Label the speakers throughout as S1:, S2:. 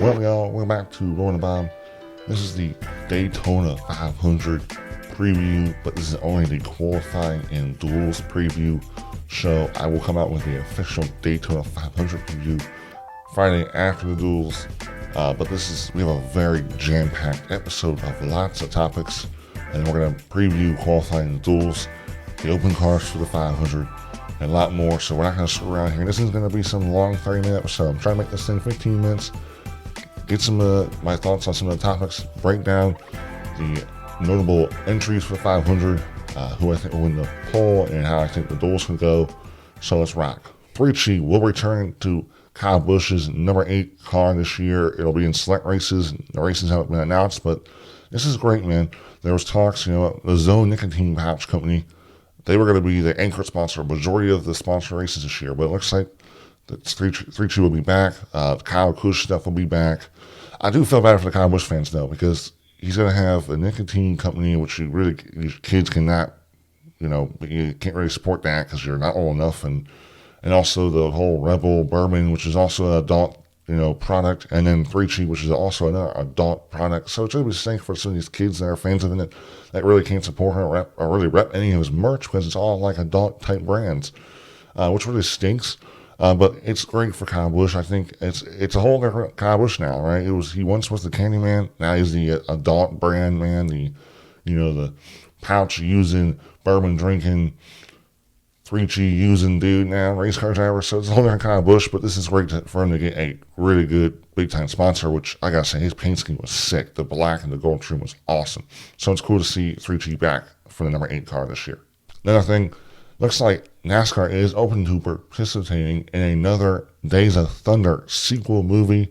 S1: Well, y'all, we're back to Rolling the Bomb. This is the Daytona 500 preview, but this is only the qualifying and duels preview show. I will come out with the official Daytona 500 preview Friday after the duels. But we have a very jam-packed episode of lots of topics, and we're going to preview qualifying and duels, the open cars for the 500, and a lot more. So we're not going to screw around here. This is going to be some long 30-minute episode. I'm trying to make this thing 15 minutes. Get some my thoughts on some of the topics, break down the notable entries for 500, who I think will win the poll, and how I think the duels can go. So let's rock. 3G will return to Kyle Busch's number 8 car this year. It'll be in select races. The races haven't been announced, but this is great, man. There was talks, the Zone Nicotine Pouch Company, they were going to be the anchor sponsor, majority of the sponsor races this year, but it looks like that 3G will be back. Kyle Busch stuff will be back. I do feel bad for the Kyle Busch fans, though, because he's going to have a nicotine company, which kids cannot, you can't really support that because you're not old enough, and also the whole Rebel Bourbon, which is also an adult, product, and then 3G, which is also another adult product. So it's really safe for some of these kids that are fans of it that really can't support him or really rep any of his merch because it's all like adult-type brands, which really stinks. But it's great for Kyle Busch. I think it's a whole different Kyle Busch now, right? He once was the Candyman. Now he's the adult brand man. The pouch using, bourbon drinking, 3G using dude now, race car driver. So it's a whole different Kyle Busch. But this is great for him to get a really good big time sponsor. Which I gotta say, his paint scheme was sick. The black and the gold trim was awesome. So it's cool to see 3G back for the number 8 car this year. Another thing. Looks like NASCAR is open to participating in another Days of Thunder sequel movie.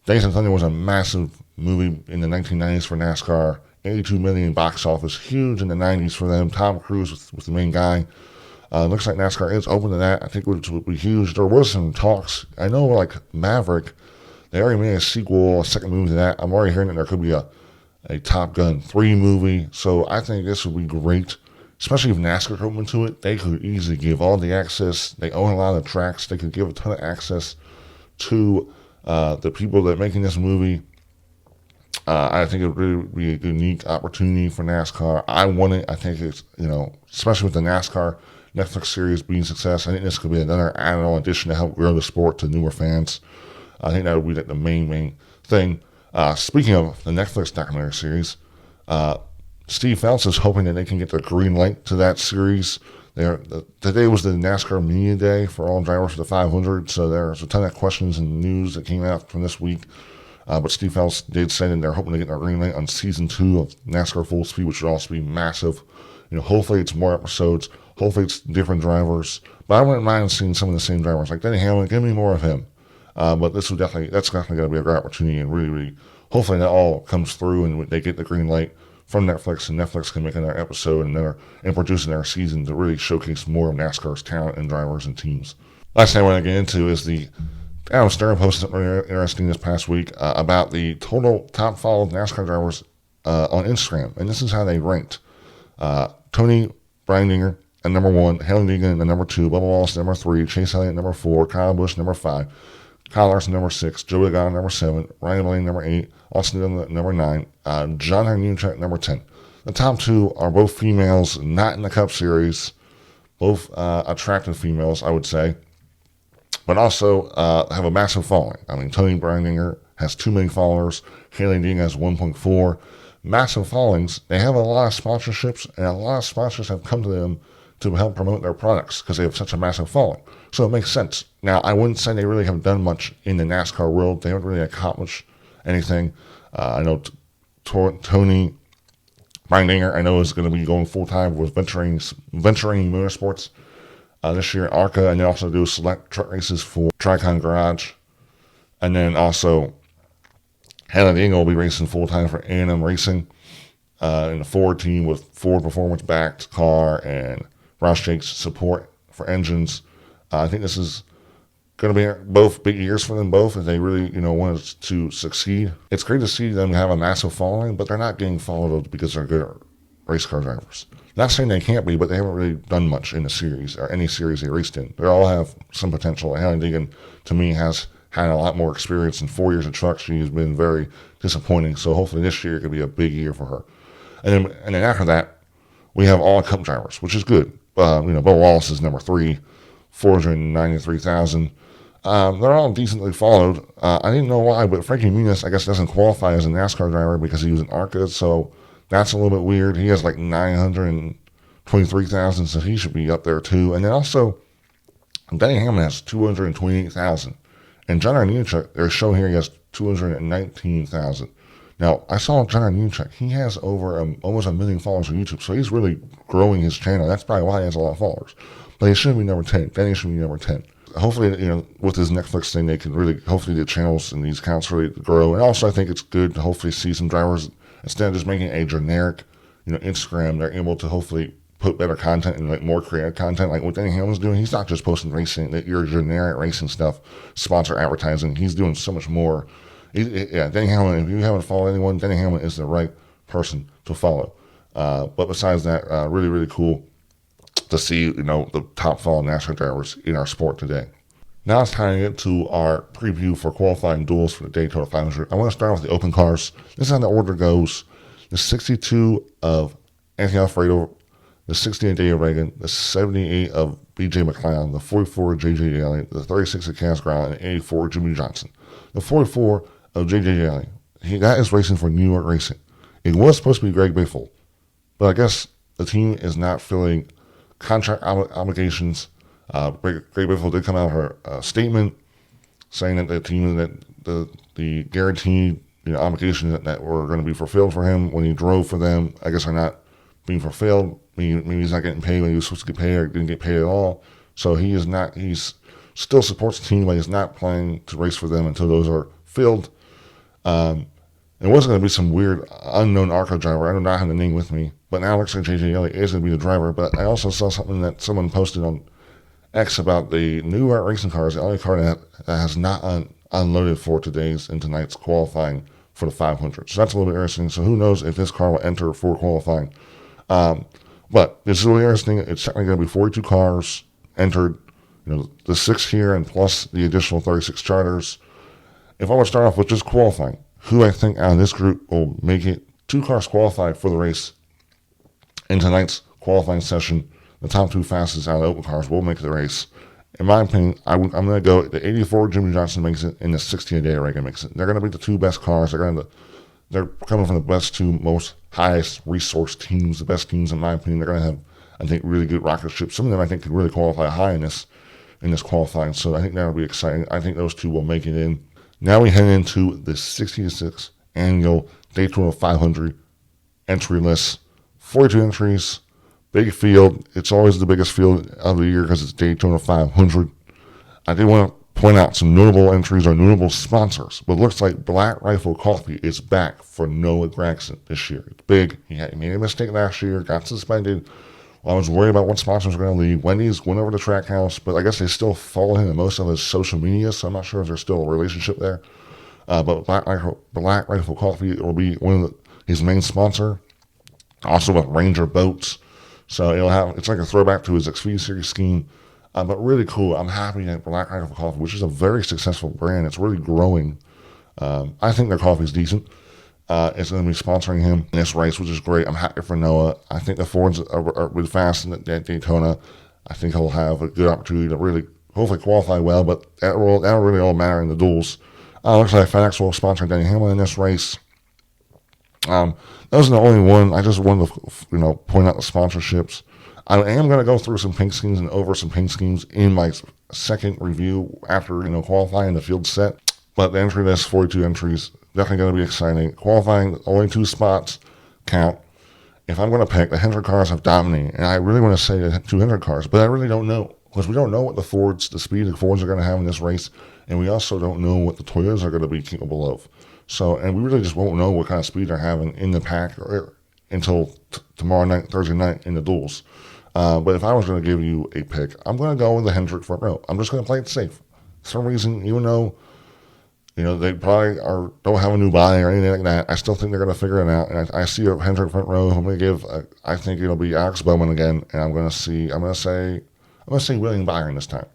S1: Days of Thunder was a massive movie in the 1990s for NASCAR. 82 million box office, huge in the 90s for them. Tom Cruise was the main guy. Looks like NASCAR is open to that. I think it would be huge. There was some talks. I know, like Maverick, they already made a sequel, a second movie to that. I'm already hearing that there could be a Top Gun 3 movie. So I think this would be great. Especially if NASCAR could open to it, they could easily give all the access. They own a lot of the tracks. They could give a ton of access to the people that are making this movie. I think it would really be a unique opportunity for NASCAR. I want it. I think it's, especially with the NASCAR Netflix series being a success, I think this could be another add-on addition to help grow the sport to newer fans. I think that would be like the main thing. Speaking of the Netflix documentary series, Steve Phelps is hoping that they can get the green light to that series. Today was the NASCAR Media Day for all drivers for the 500, so there's a ton of questions and news that came out from this week. But Steve Phelps did say that they're hoping to get the green light on Season 2 of NASCAR Full Speed, which would also be massive. Hopefully it's more episodes. Hopefully it's different drivers. But I wouldn't mind seeing some of the same drivers. Like Denny Hamlin, give me more of him. But that's definitely going to be a great opportunity, and really, hopefully that all comes through and they get the green light from Netflix, and Netflix can make another episode and produce another season to really showcase more of NASCAR's talent and drivers and teams. Last thing I want to get into is the Adam Stern posted something interesting this past week about the total top followed NASCAR drivers on Instagram, and this is how they ranked. Tony Breindinger at number 1, Hailie Deegan at number 2, Bubba Wallace at number 3, Chase Elliott at number 4, Kyle Busch number 5, Kyle Larson number 6, Joey Logano number 7, Ryan Blaney number 8, Austin Dillon at number 9, John Hunter Nemechek at number 10. The top 2 are both females, not in the Cup Series, both attractive females, I would say, but also have a massive following. I mean, Tony Breindinger has 2 million followers, Hailie Deegan has 1.4. Massive followings. They have a lot of sponsorships, and a lot of sponsors have come to them to help promote their products because they have such a massive following. So it makes sense. Now, I wouldn't say they really haven't done much in the NASCAR world. They haven't really accomplished anything. I know Tony Breindinger, I know, is going to be going full-time with venturing motorsports this year at ARCA, and they also do select truck races for Tricon Garage. And then also, Hailie Deegan will be racing full-time for A&M Racing in the Ford team with Ford performance-backed car and Roush Jake's support for engines. I think this is going to be both big years for them both if they really, wanted to succeed. It's great to see them have a massive following, but they're not getting followed because they're good race car drivers. Not saying they can't be, but they haven't really done much in the series or any series they raced in. They all have some potential. Hailie Deegan, to me, has had a lot more experience in 4 years of truck. She has been very disappointing. So hopefully this year could be a big year for her. And then after that, we have all Cup drivers, which is good. Bo Wallace is number 3, 493,000. They're all decently followed. I didn't know why, but Frankie Muniz, I guess, doesn't qualify as a NASCAR driver because he was an ARCA, so that's a little bit weird. He has like 923,000, so he should be up there too. And then also, Denny Hamlin has 228,000. And John Arnechek, they're showing here he has 219,000. Now, I saw John Arnechek. He has over almost 1 million followers on YouTube, so he's really growing his channel. That's probably why he has a lot of followers. But he shouldn't be number 10. Denny should be number 10. Hopefully, with this Netflix thing, they can really, hopefully the channels and these accounts really grow. And also, I think it's good to hopefully see some drivers, instead of just making a generic, Instagram, they're able to hopefully put better content and like more creative content. Like what Denny Hamlin's doing, he's not just posting racing, your generic racing stuff, sponsor advertising. He's doing so much more. Denny Hamlin, if you haven't followed anyone, Denny Hamlin is the right person to follow. But besides that, really, really cool to see, the top followed NASCAR drivers in our sport today. Now it's time to get to our preview for qualifying duels for the Daytona 500. I want to start with the open cars. This is how the order goes. The 62 of Anthony Alfredo, the 60 of Dave Reagan, the 78 of BJ McLeod, the 44 of JJ Daly, the 36 of Cass Grant, and the 84 of Jimmy Johnson. The 44 of JJ Daly, that is racing for New York Racing. It was supposed to be Greg Biffle, but I guess the team is not filling contract obligations. Greg Biffle did come out with her statement saying that the team, that the guaranteed obligations that were going to be fulfilled for him when he drove for them, I guess are not being fulfilled. Maybe he's not getting paid when he was supposed to get paid, or didn't get paid at all. So he's still supports the team, but he's not planning to race for them until those are filled. It was going to be some weird unknown ARCA driver. I do not have the name with me, but now it looks like JJ Elliott is going to be the driver. But I also saw something that someone posted on X about the new racing cars, the only car that has not unloaded for today's and tonight's qualifying for the 500. So that's a little bit interesting. So who knows if this car will enter for qualifying. But this is really interesting. It's technically going to be 42 cars entered, the 6 here and plus the additional 36 charters. If I were to start off with just qualifying, who I think out of this group will make it, 2 cars qualify for the race in tonight's qualifying session. The top 2 fastest out of the open cars will make the race. In my opinion, I'm going to go the 84 Jimmy Johnson makes it, and the 60 a day Reagan makes it. They're going to be the 2 best cars. They're coming from the best 2 most highest resource teams, the best teams in my opinion. They're going to have, I think, really good rocket ships. Some of them I think could really qualify high in this qualifying. So I think that'll be exciting. I think those 2 will make it in. Now we head into the 66th annual Daytona 500 entry list. 42 entries, big field. It's always the biggest field of the year because it's Daytona 500. I did want to point out some notable entries or notable sponsors. But it looks like Black Rifle Coffee is back for Noah Gragson this year. It's big. He made a mistake last year, got suspended. I was worried about what sponsors were going to leave. Wendy's went over to Trackhouse, but I guess they still follow him in most of his social media, so I'm not sure if there's still a relationship there. But Black Rifle Coffee will be his main sponsor. Also with Ranger Boats. So it's like a throwback to his Xfinity Series scheme. But really cool. I'm happy that Black Rifle Coffee, which is a very successful brand, it's really growing. I think their coffee is decent. It's going to be sponsoring him in this race, which is great. I'm happy for Noah. I think the Fords are really fast in that Daytona. I think he'll have a good opportunity to really, hopefully qualify well, but that'll really all matter in the duels. Looks like FedEx will sponsor Denny Hamlin in this race. That wasn't the only one. I just wanted to, point out the sponsorships. I am going to go through some pink schemes and over some pink schemes in my second review after, qualifying the field set. But the entry list, 42 entries, definitely going to be exciting. Qualifying, only 2 spots count. If I'm going to pick, the Hendrick cars have dominated, and I really want to say the 2 Hendrick cars, but I really don't know, because we don't know what the speed the Fords are going to have in this race, and we also don't know what the Toyotas are going to be capable of. So, and we really just won't know what kind of speed they're having in the pack until tomorrow night, Thursday night, in the duels. But if I was going to give you a pick, I'm going to go with the Hendrick front row. I'm just going to play it safe. For some reason, even though they probably don't have a new body or anything like that, I still think they're going to figure it out. And I see a Hendrick front row. I'm going to give. I think it'll be Alex Bowman again, and I'm going to say William Byron this time.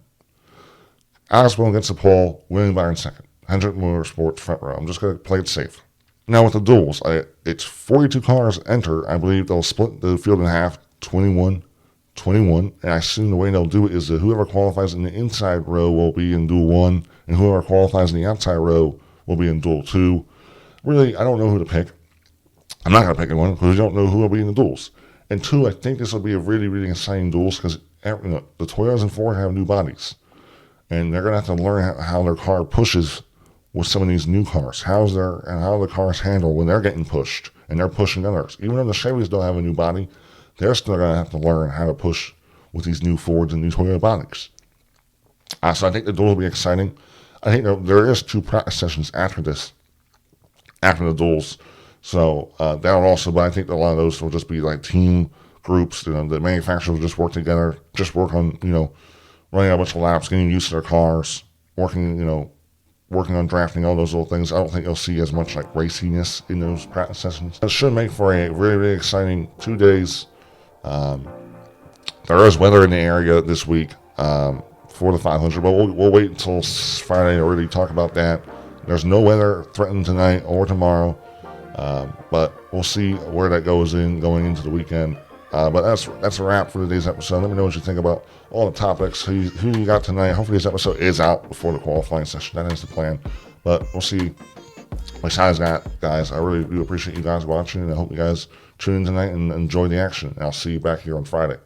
S1: Alex Bowman gets the pole, winning by in second. Hendrick Motorsports front row. I'm just going to play it safe. Now with the duels, it's 42 cars enter. I believe they'll split the field in half, 21, 21. And I assume the way they'll do it is that whoever qualifies in the inside row will be in Duel 1, and whoever qualifies in the outside row will be in Duel 2. Really, I don't know who to pick. I'm not going to pick anyone because we don't know who will be in the duels. And 2, I think this will be a really, really exciting duels because the Toyotas and Ford have new bodies. And they're going to have to learn how their car pushes with some of these new cars. How the cars handle when they're getting pushed and they're pushing others. Even though the Chevys don't have a new body, they're still going to have to learn how to push with these new Fords and new Toyota bodies. So I think the duel will be exciting. I think there is 2 practice sessions after this, after the duels. So that'll also, but I think a lot of those will just be like team groups. The manufacturers will just work together, just work on, running a bunch of laps, getting used to their cars, working on drafting, all those little things. I don't think you'll see as much like raciness in those practice sessions. It should make for a really, really exciting 2 days. There is weather in the area this week for the 500, but we'll wait until Friday to really talk about that. There's no weather threatened tonight or tomorrow, but we'll see where that goes going into the weekend. But that's a wrap for today's episode. Let me know what you think about all the topics, who you got tonight. Hopefully this episode is out before the qualifying session. That is the plan. But we'll see. Besides that, guys, I really do appreciate you guys watching, and I hope you guys tune in tonight and enjoy the action. And I'll see you back here on Friday.